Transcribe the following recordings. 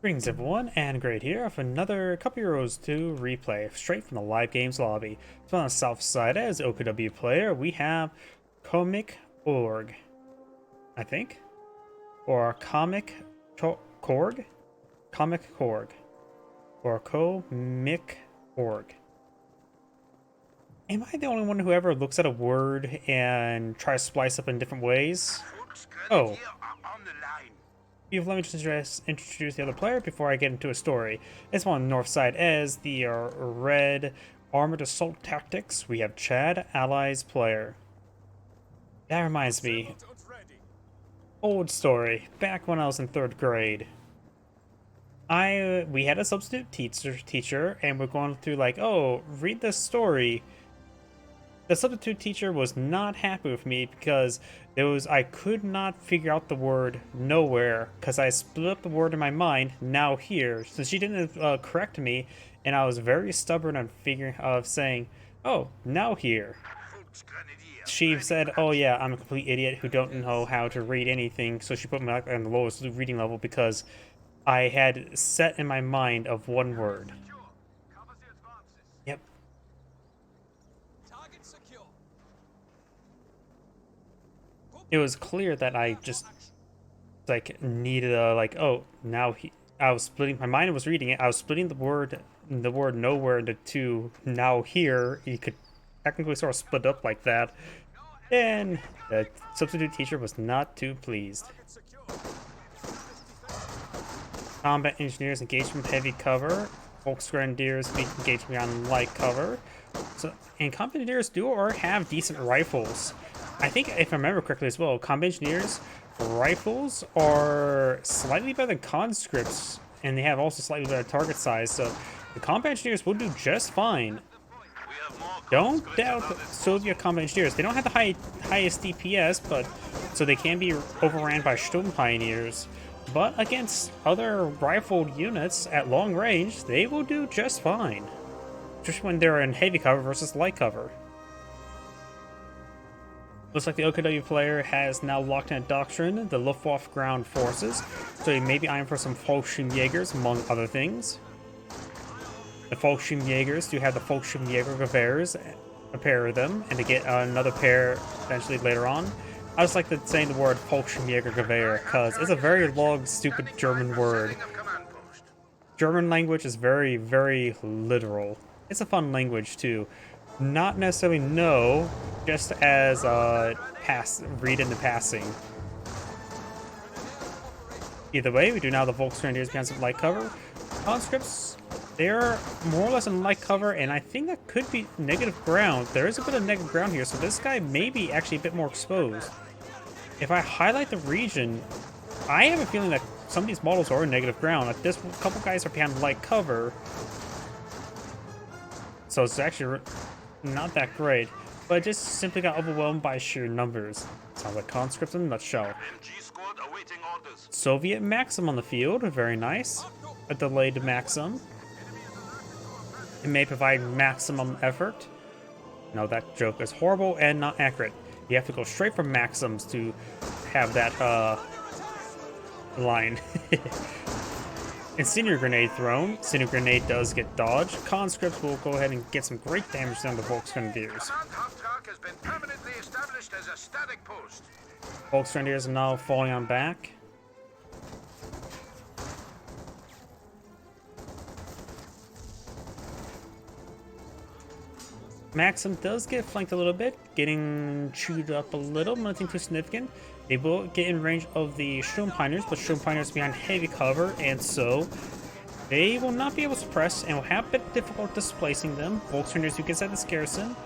Greetings everyone, and Great here with another couple Euros to replay, straight from the live games lobby. So on the south side, as OKW player, we have Comickorg, I think? Or Comickorg? Comickorg. Or Comickorg. Am I the only one who ever looks at a word and tries to splice up in different ways? Oh. Let me just introduce the other player before I get into a story. It's on the north side as the red armored assault tactics. We have Chad, allies player. That reminds me. Old story. Back when I was in 3rd grade. We had a substitute teacher and we're going through like, oh, read this story. The substitute teacher was not happy with me because I could not figure out the word nowhere because I split up the word in my mind now here. So she didn't correct me, and I was very stubborn on saying, oh, now here. She said, oh yeah, I'm a complete idiot who don't know how to read anything, so she put me on the lowest reading level because I had set in my mind of one word. Yep. It was clear that I just like needed a oh now I was splitting my mind was reading it. I was splitting the word nowhere into two now here. You could technically sort of split up like that, and the substitute teacher was not too pleased. Combat engineers engaged from heavy cover. Volksgrenadiers engaged me on light cover. So, and combat engineers do or have decent rifles. I think, if I remember correctly as well, combat engineers rifles are slightly better than conscripts, and they have also slightly better target size. So the combat engineers will do just fine. Don't doubt Soviet combat engineers. They don't have the highest DPS, but so they can be overran by Sturm pioneers. But against other rifled units at long range, they will do just fine. Just when they're in heavy cover versus light cover. Looks like the OKW player has now locked in a doctrine, the Luftwaffe ground forces, so he may be eyeing for some Fallschirmjägers, among other things. The Fallschirmjägers do have the Fallschirmjägergewehrs, a pair of them, and to get another pair eventually later on. I just like saying the word Fallschirmjägergewehr, because it's a very long, stupid German word. German language is very, very literal. It's a fun language, too. Not necessarily know, just as read in the passing. Either way, we do now the Volksgrenadiers behind some light cover. Conscripts, they're more or less in light cover, and I think that could be negative ground. There is a bit of negative ground here, so this guy may be actually a bit more exposed. If I highlight the region, I have a feeling that some of these models are in negative ground. Like this couple guys are behind light cover, so it's actually not that great, but just simply got overwhelmed by sheer numbers. Sounds like conscripts in a nutshell. Soviet Maxim on the field, very nice. A delayed Maxim. It may provide maximum effort. No, that joke is horrible and not accurate. You have to go straight from Maxims to have that line. Incendiary grenade thrown. Incendiary grenade does get dodged. Conscripts will go ahead and get some great damage down the Volksgrenadiers. Volksgrenadiers are now falling on back. Maxim does get flanked a little bit, getting chewed up a little, nothing too significant. They will get in range of the Sturm pioneers, but Sturm pioneers behind heavy cover, and so they will not be able to suppress and will have a bit difficult displacing them. Volksgrenadiers who gets at this garrison.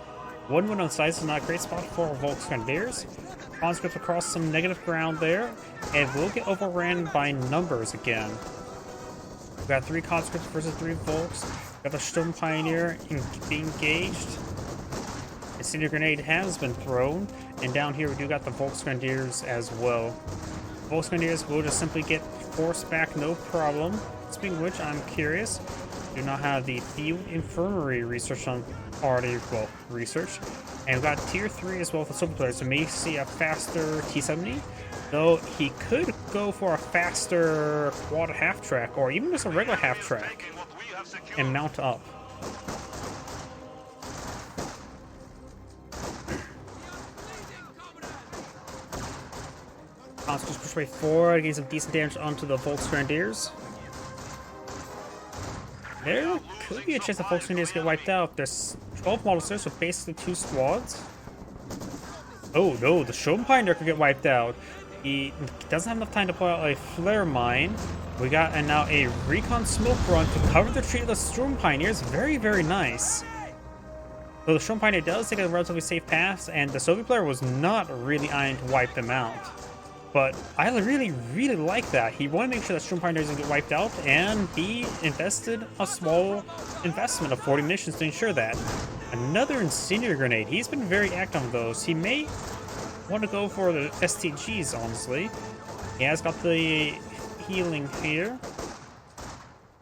One win on sides is not a great spot for Volksgrenadiers. Conscripts across some negative ground there, and will get overran by numbers again. We've got 3 conscripts versus 3 Volks. We've got the Sturm pioneer being engaged. Incendiary grenade has been thrown, and down here we do got the Volksgrenadiers as well. Volksgrenadiers will just simply get forced back, no problem. Speaking of which, I'm curious. Do not have the field infirmary research on already, well, research. And we've got tier 3 as well for super players, so may see a faster T-70 Though he could go for a faster quad half track or even just a regular half track and mount up. Let's just push way forward, getting some decent damage onto the Volksgrenadiers. There could be a chance the Volksgrenadiers get wiped out. There's 12 models there, so basically 2 squads. Oh no, the Sturmpioneer could get wiped out. He doesn't have enough time to pull out a flare mine. We got and now a recon smoke run to cover the retreat of the Sturmpioneers. Very, very nice. So the Sturmpioneer does take a relatively safe pass, and the Soviet player was not really eyeing to wipe them out. But I really, really like that. He wanted to make sure that Sturmpioneer doesn't get wiped out, and he invested a small investment of 40 munitions to ensure that. Another incendiary grenade. He's been very active on those. He may want to go for the STGs, honestly. He has got the healing here.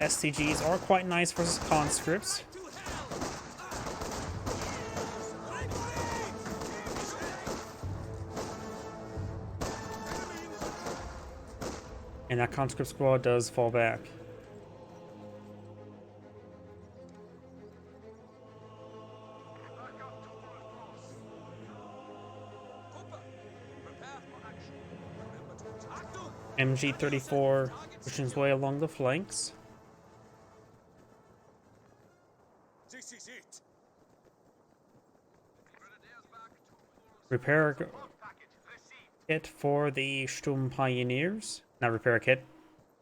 STGs are quite nice versus conscripts. And that conscript squad does fall back. MG-34 pushing his way along the flanks. This is it. Repair kit for the Sturmpioneers. Not repair kit.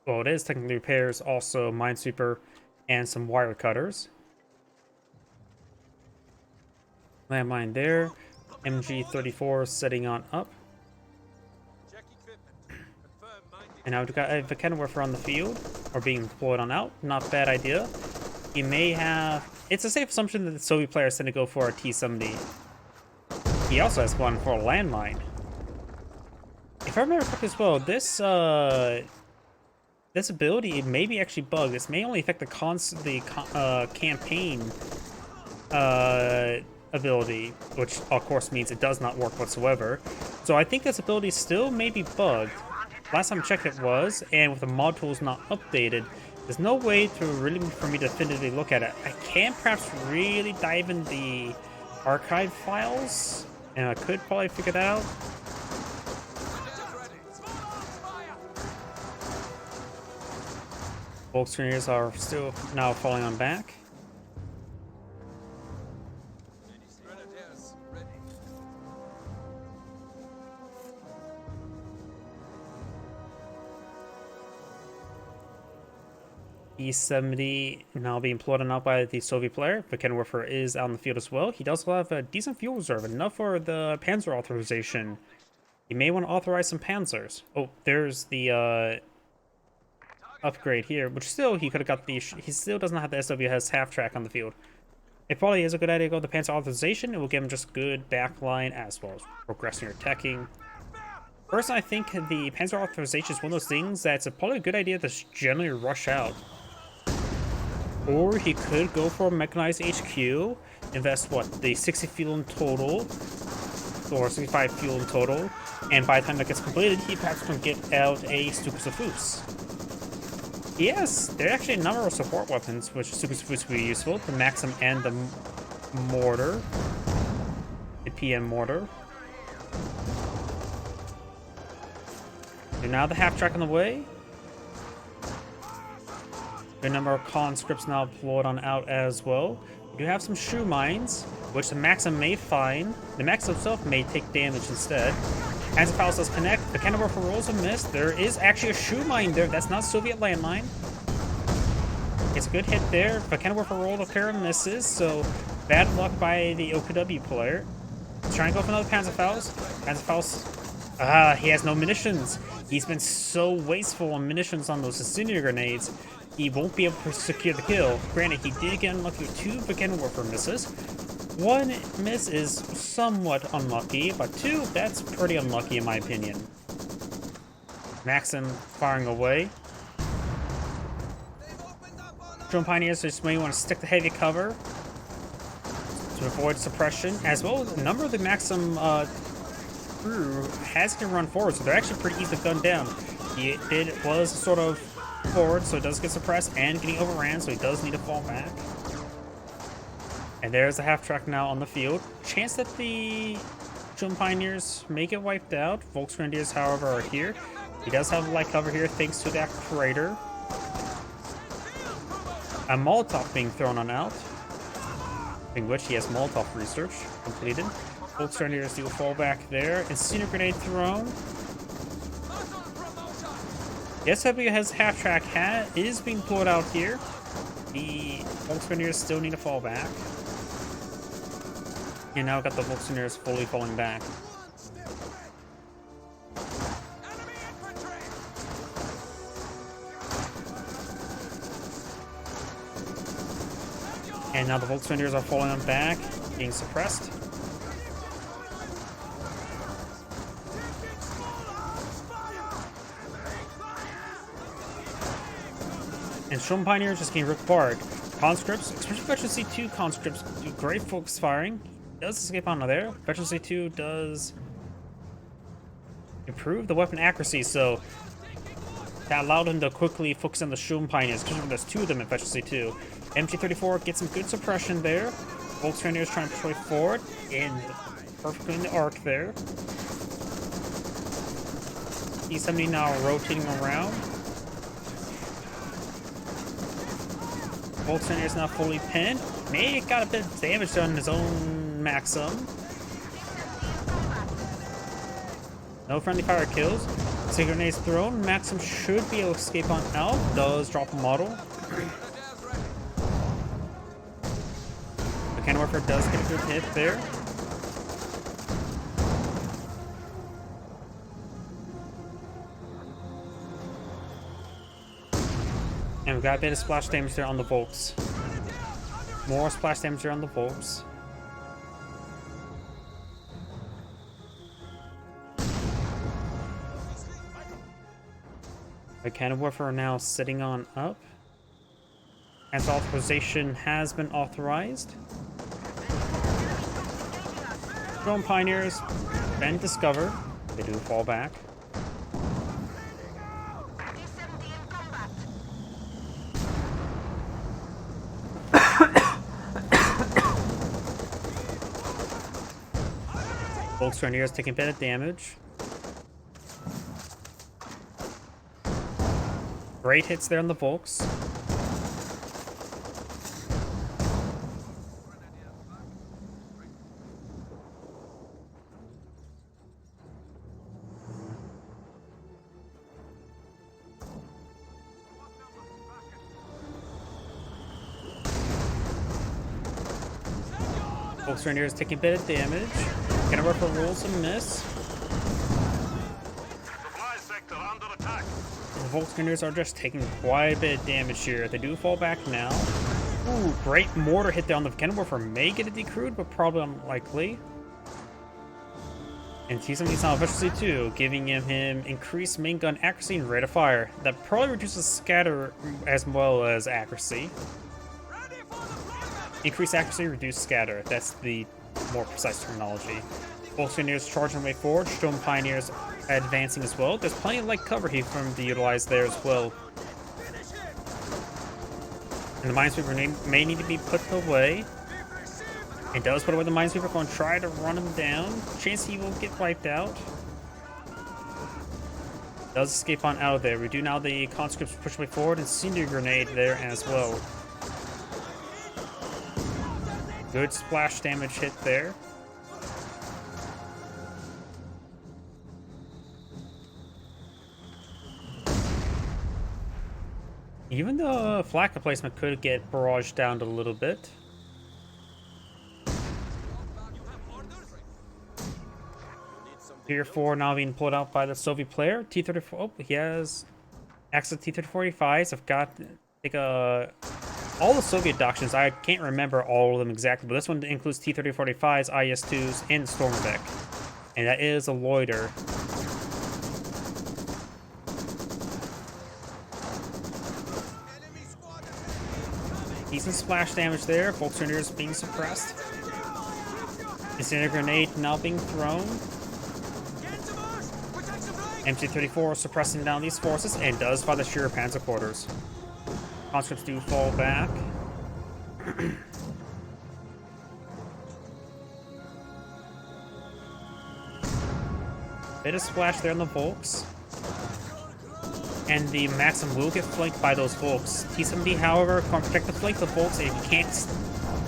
Well, it is technically repairs, also minesweeper and some wire cutters. Landmine there. MG-34 setting on up. And now we've got a Kenworth on the field, or being deployed on out. Not bad idea. He may have... It's a safe assumption that the Soviet players tend to go for a T-70. He also has one for a landmine. If I remember correctly as well, this ability, it may be actually bugged. This may only affect the campaign ability, which of course means it does not work whatsoever. So I think this ability still may be bugged. Last time I checked it was, and with the mod tools not updated, there's no way to really for me to definitively look at it. I can perhaps really dive in the archive files, and I could probably figure that out. Volksgrenadiers are still now falling on back. E-70 now being plotted out by the Soviet player. The Kenworth is out in the field as well. He does have a decent fuel reserve, enough for the Panzer authorization. He may want to authorize some Panzers. Oh, there's the upgrade here, which still he could have got the... He still doesn't have the SWS half track on the field. It probably is a good idea to go with the Panzer authorization. It will give him just good backline as well as progressing or attacking. Personally, I think the Panzer authorization is one of those things that's probably a good idea to generally rush out. Or he could go for a mechanized HQ, invest what, the 60 fuel in total, or 65 fuel in total, and by the time that gets completed, he perhaps can get out a Super-Safus. Yes, there are actually a number of support weapons which Super-Safus would be useful, the Maxim and the mortar, the PM mortar. So now the half track on the way. A number of conscripts now deployed on out as well. We do have some shoe mines, which the Maxim may find. The Maxim itself may take damage instead. As the Faust does connect, the Kenworth rolls a miss. There is actually a shoe mine there. That's not Soviet landmine. It's a good hit there. The Kenworth rolled a pair of misses, so bad luck by the OKW player. He's trying to go for another Panzerfaust. Panzerfaust, he has no munitions. He's been so wasteful on munitions on those incendiary grenades. He won't be able to secure the kill. Granted, he did get unlucky with 2 Kenworth misses. 1 miss is somewhat unlucky, but 2, that's pretty unlucky in my opinion. Maxim firing away. Sturmpioneers just may want to stick to heavy cover to avoid suppression, as well as a number of the Maxim crew has to run forward, so they're actually pretty easy to gun down. It was sort of forward, so it does get suppressed and getting overran, so he does need to fall back. And there's the half-track now on the field. Chance that the Jump Pioneers may get wiped out. Volksgrenadiers, however, are here. He does have light cover here thanks to that crater. A Molotov being thrown on out, in which he has Molotov research completed. Volksgrenadiers do fall back there. Incendiary grenade thrown. The SW has half-track is being pulled out here. The Volksgrenadiers still need to fall back. And now got the Volksgrenadiers fully falling back. And now the Volksgrenadiers are falling back, being suppressed. And Strom Pioneers just getting ripped apart. Conscripts, especially Veteran C2 conscripts, do great focus firing. Does escape onto there. Veteran C2 does improve the weapon accuracy, so that allowed him to quickly focus on the Strom Pioneers, because there's two of them in Veteran C2. MG34 gets some good suppression there. Volksgrenadiers trying to push way forward, and perfectly in the arc there. E70 now rotating around. Volksgrenadiers now fully pinned. May got a bit of damage done in his own Maxim. No friendly fire kills. So grenades thrown. Maxim should be able to escape on out. Does drop a model. The cannon warfare does get a good hit there. And we've got a bit of splash damage there on the Volks. More splash damage there on the Volks. The cannon warfare are now sitting on up. As authorization has been authorized. Drone Pioneers been discovered. They do fall back. Volksgrenadiers taking a bit of damage. Great hits there on the Volks. Volksgrenadiers taking a bit of damage. Gonna work for rolls and miss. Supply sector under attack. The Volksgrenadiers are just taking quite a bit of damage here. They do fall back now. Ooh, great mortar hit down the cannon warfare. May get a decrewed, but probably unlikely. And T-70 now efficiency too, giving him increased main gun accuracy and rate of fire. That probably reduces scatter as well as accuracy. Increased accuracy, reduced scatter. That's the more precise terminology. Volksgrenadiers charging way forward. Strom Pioneers advancing as well. There's plenty of light cover here from the utilized there as well. And the Minesweeper may need to be put away. It does put away the Minesweeper, going to try to run him down. Chance he will get wiped out. Does escape on out of there. We do now the conscripts push way forward, and Incendiary grenade there as well. Good splash damage hit there. Even the flak replacement could get barraged down a little bit. Tier 4 now being pulled out by the Soviet player. T-34, oh, he has access to T-35s. I've got all the Soviet doctrines. I can't remember all of them exactly, but this one includes T-3045s, IS-2s, and Stormbeck. And that is a loiter. Decent splash damage there. Volksgrenadiers being suppressed. Incendiary grenade now being thrown. MC-34 suppressing down these forces and does find the Sheer Panzer quarters. Conscripts do fall back. Bit of splash there on the Volks. And the Maxim will get flanked by those Volks. T-70, however, can't protect the flank of the Volks, and he can't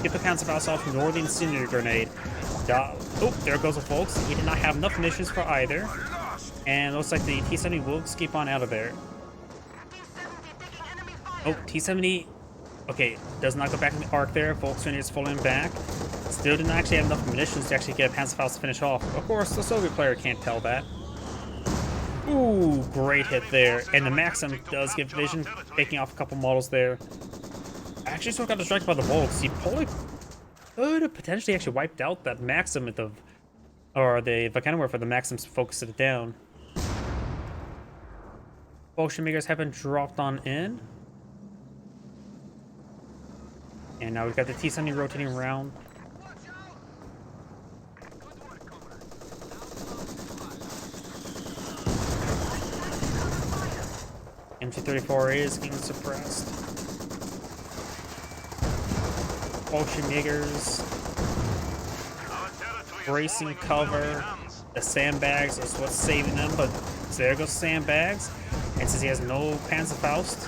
get the Panzerfaust off nor the Incendiary Grenade. Oh, there goes the Volks. He did not have enough munitions for either. And it looks like the T-70 will escape on out of there. Oh, T-70, okay, does not go back in the arc there. Volks is falling back. Still did not actually have enough munitions to actually get a Panzerfaust to finish off. Of course, the Soviet player can't tell that. Ooh, great hit there. And the Maxim does get vision, taking off a couple models there. Actually, still got distracted by the Volks. He probably could have potentially actually wiped out that Maxim at the... or the Volcanoware for the Maxims to focus it down. Ocean makers have been dropped on in. And now we've got the T-70 rotating around. MC-34 is getting suppressed. Ocean makers bracing cover. The sandbags is what's saving them, but there goes sandbags. And since he has no Panzerfaust,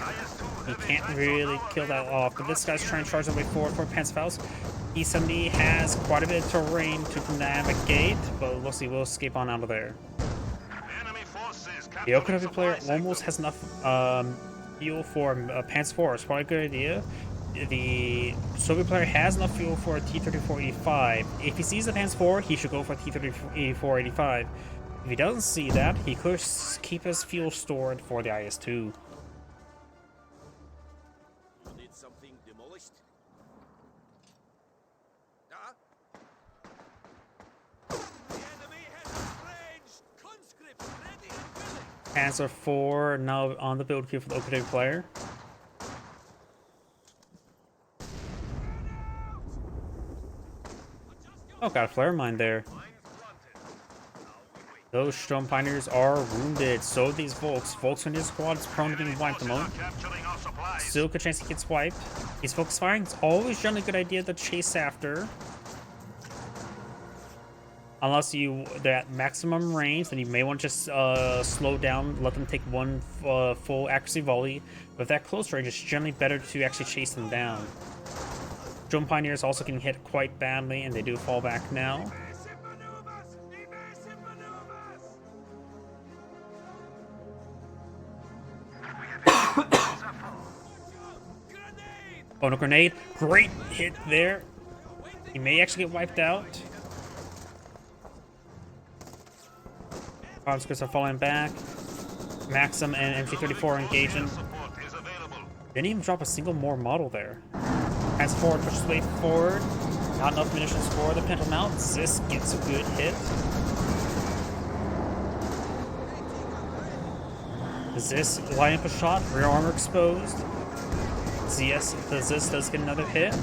he can't really kill that off. But this guy's trying to charge his way forward for Panzerfaust. E-70 has quite a bit of terrain to navigate, but looks like he will escape on out of there. The OKW player almost has enough fuel for Panzer IV. It's probably a good idea. The Soviet player has enough fuel for a T-34-85. If he sees the Panzer IV, he should go for a T-34-85. If he doesn't see that, he could keep his fuel stored for the IS-2. You need something demolished? Huh? The enemy has ranged conscripts ready and willing. Panzer IV now on the build queue for the OKW player. Oh, got a flare mine there. Those Sturm Pioneers are wounded. So these Volks. Volks in his squad is prone to being wiped the moment. Still good chance he gets wiped. These Volks firing. It's always generally a good idea to chase after. Unless you that maximum range, then you may want to just slow down, let them take one full accuracy volley. But that close range, it's generally better to actually chase them down. Drone Pioneers also can hit quite badly, and they do fall back now. Oh no, grenade! Great hit there. He may actually get wiped out. Conscripts are falling back. Maxim and MC-34 engaging. Didn't even drop a single more model there. As forward pushes way forward. Not enough munitions for the Pintle Mount. Zis gets a good hit. Zis line up a shot. Rear armor exposed. The Zis does get another hit.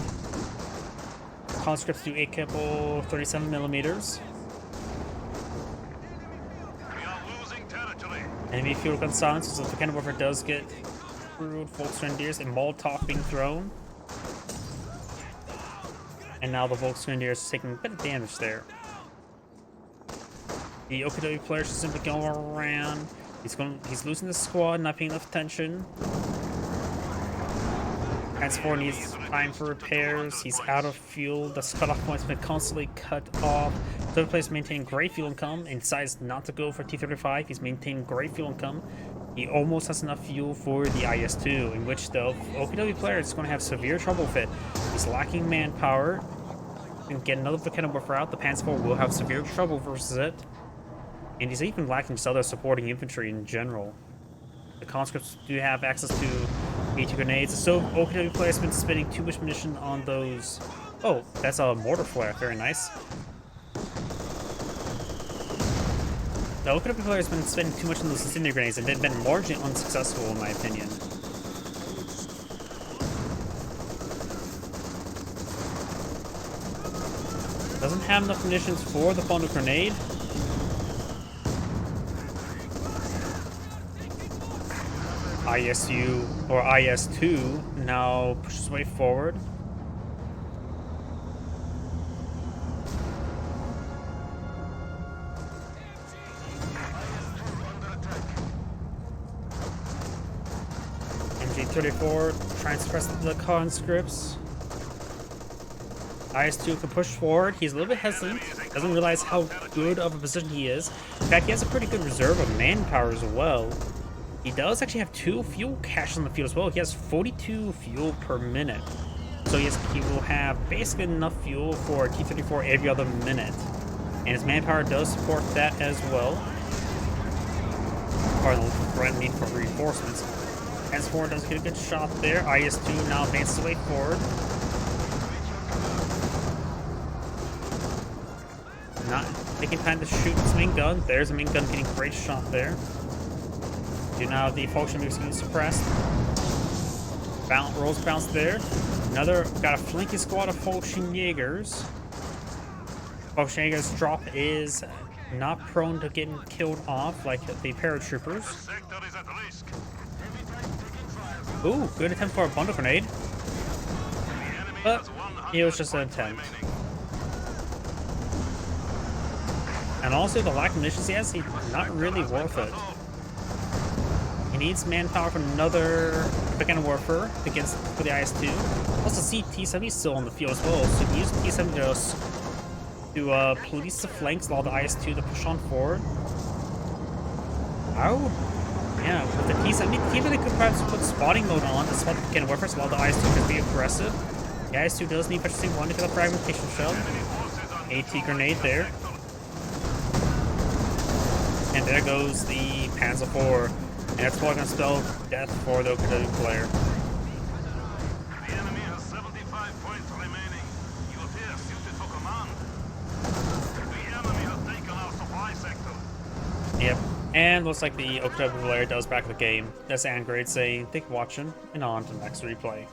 Conscripts do a couple 37mm. Enemy fuel gun silence, so the kind of warfare does get screwed. Volksgrenadiers and Molotov being thrown. And now the Volksgrenadiers is taking a bit of damage there. The OKW player should simply go around. He's losing the squad, not paying enough attention. Panzer IV needs time for repairs. He's out of fuel. The cutoff point's been constantly cut off. Third place maintaining great fuel income and decides not to go for T-35. He's maintaining great fuel income. He almost has enough fuel for the IS-2, in which the OKW player is going to have severe trouble with it. He's lacking manpower. And get another Volcano Warfare out. The Panzer IV will have severe trouble versus it. And he's even lacking just other supporting infantry in general. The conscripts do have access to AT grenades. So OKW player has been spending too much munition on those. Oh, that's a mortar flare. Very nice. The OKW player has been spending too much on those incendiary grenades and they've been largely unsuccessful in my opinion. Doesn't have enough munitions for the funnel grenade. ISU or IS2 now pushes his way forward. MG34 trying to suppress the conscripts. IS2 can push forward. He's a little bit hesitant. Doesn't realize how good of a position he is. In fact, he has a pretty good reserve of manpower as well. He does actually have 2 fuel caches on the field as well. He has 42 fuel per minute. So he will have basically enough fuel for a T-34 every other minute. And his manpower does support that as well. Or the threat need for reinforcements. S4 does get a good shot there. IS2 now advances away forward. Not taking time to shoot his main gun. There's a main gun getting a great shot there. Do now the Falchion moves getting suppressed. Rolls bounce there. Got a flanking squad of Falchion Jaegers. Falchion Jaegers drop is not prone to getting killed off like the paratroopers. Sector is at risk. Ooh, good attempt for a bundle grenade. But it was just an attempt. And also the lack of munitions he has, he's not really worth it. He needs manpower from another Beginner Warfare for the IS-2. Also see T-70 still on the field as well, so he used T-70 to police the flanks, allow the IS-2 to push on forward. Yeah, with the T-70, T-70 could perhaps put spotting mode on to spot the Beginner Warfare, so allow the IS-2 to be aggressive. The IS-2 does need purchasing 1 to get a fragmentation shell. AT grenade there. And there goes the Panzer IV. And that's probably going to spell death for the OKW player. The enemy has 75 points remaining. You appear suited for command. The enemy has taken our supply sector. Yep. And looks like the OKW player does back the game. That's Angrade saying, thank you for watching, and on to the next replay.